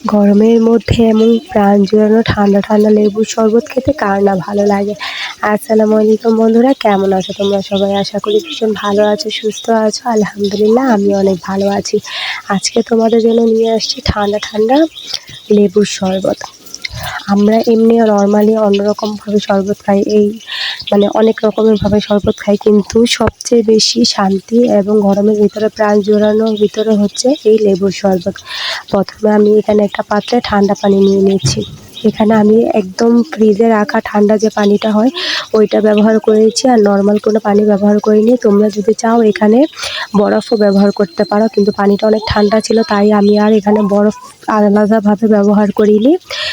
গরমের মধ্যে এমন প্রাণ জুড়ানো ঠান্ডা ঠান্ডা লেবুর শরবত খেতে কার না ভালো লাগে। আসসালামু আলাইকুম বন্ধুরা, কেমন আছো তোমরা সবাই? আশা করি ভীষণ ভালো আছো, সুস্থ আছো। আলহামদুলিল্লাহ, আমি অনেক ভালো আছি। আজকে তোমাদের জন্য নিয়ে আসছি ঠান্ডা ঠান্ডা লেবুর শরবত। আমরা এমনি নর্মালি অন্যরকমভাবে শরবত খাই, অনেক রকমেরভাবে শরবত খাই, কিন্তু সবচেয়ে বেশি শান্তি এবং গরমের ভিতরে প্রাণ জোড়ানোর ভিতরে হচ্ছে এই লেবুর শরবত। প্রথমে আমি এখানে একটা পাত্রে ঠান্ডা পানি নিয়ে নিচ্ছি। এখানে আমি একদম ফ্রিজে রাখা ঠান্ডা যে পানিটা হয় ওইটা ব্যবহার করেছি, আর নর্মাল কোনো পানি ব্যবহার করিনি। তোমরা যদি চাও এখানে বরফও ব্যবহার করতে পারো, কিন্তু পানিটা অনেক ঠান্ডা ছিল তাই আমি আর এখানে বরফ আলাদাভাবে ব্যবহার করিনি।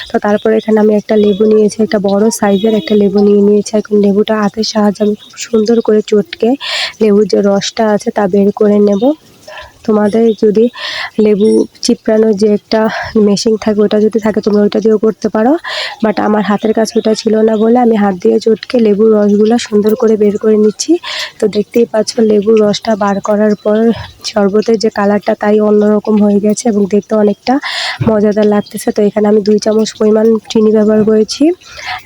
তো তারপরে এখানে আমি একটা লেবু নিয়েছি, একটা বড় সাইজের একটা লেবু নিয়ে নিয়েছি। এখন লেবুটা হাতের সাহায্যে আমি খুব সুন্দর করে চটকে লেবুর যে রসটা আছে তা বের করে নেব। তোমাদের যদি লেবু চিপড়ানোর যে একটা মেশিন থাকে, ওটা যদি থাকে তোমরা ওইটা দিয়েও করতে পারো, বাট আমার হাতের কাছে ওটা ছিল না বলে আমি হাত দিয়ে চটকে লেবুর রসগুলো সুন্দর করে বের করে নিচ্ছি। তো দেখতেই পাচ্ছ লেবুর রসটা বার করার পর শরবতের যে কালারটা তাই অন্যরকম হয়ে গেছে এবং দেখতে অনেকটা মজাদার লাগতেছে। তো এখানে আমি 2 চামচ পরিমাণ চিনি ব্যবহার করেছি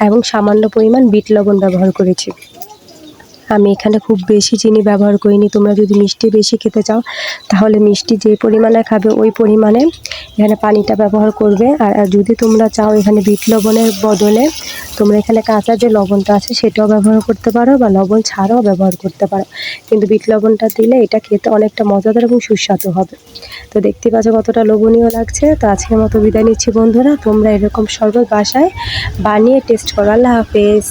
এবং সামান্য পরিমাণ বিট লবণ ব্যবহার করেছি। আমি এখানে খুব বেশি চিনি ব্যবহার করিনি। তোমরা যদি মিষ্টি বেশি খেতে চাও তাহলে মিষ্টি যে পরিমাণে খাবে ওই পরিমাণে এখানে পানিটা ব্যবহার করবে। আর যদি তোমরা চাও এখানে বিট লবণের বদলে তোমরা এখানে কাঁচা যে লবণটা আছে সেটাও ব্যবহার করতে পারো, বা লবণ ছাড়াও ব্যবহার করতে পারো, কিন্তু বিট লবণটা দিলে এটা খেতে অনেকটা মজাদার এবং সুস্বাদু হবে। তো দেখতে পাচ্ছ কতটা লোভনীয় লাগছে। তো আজকের মতো বিদায় নিচ্ছি বন্ধুরা, তোমরা এরকম শরবত বাসায় বানিয়ে টেস্ট করো। আল্লাহ হাফেজ।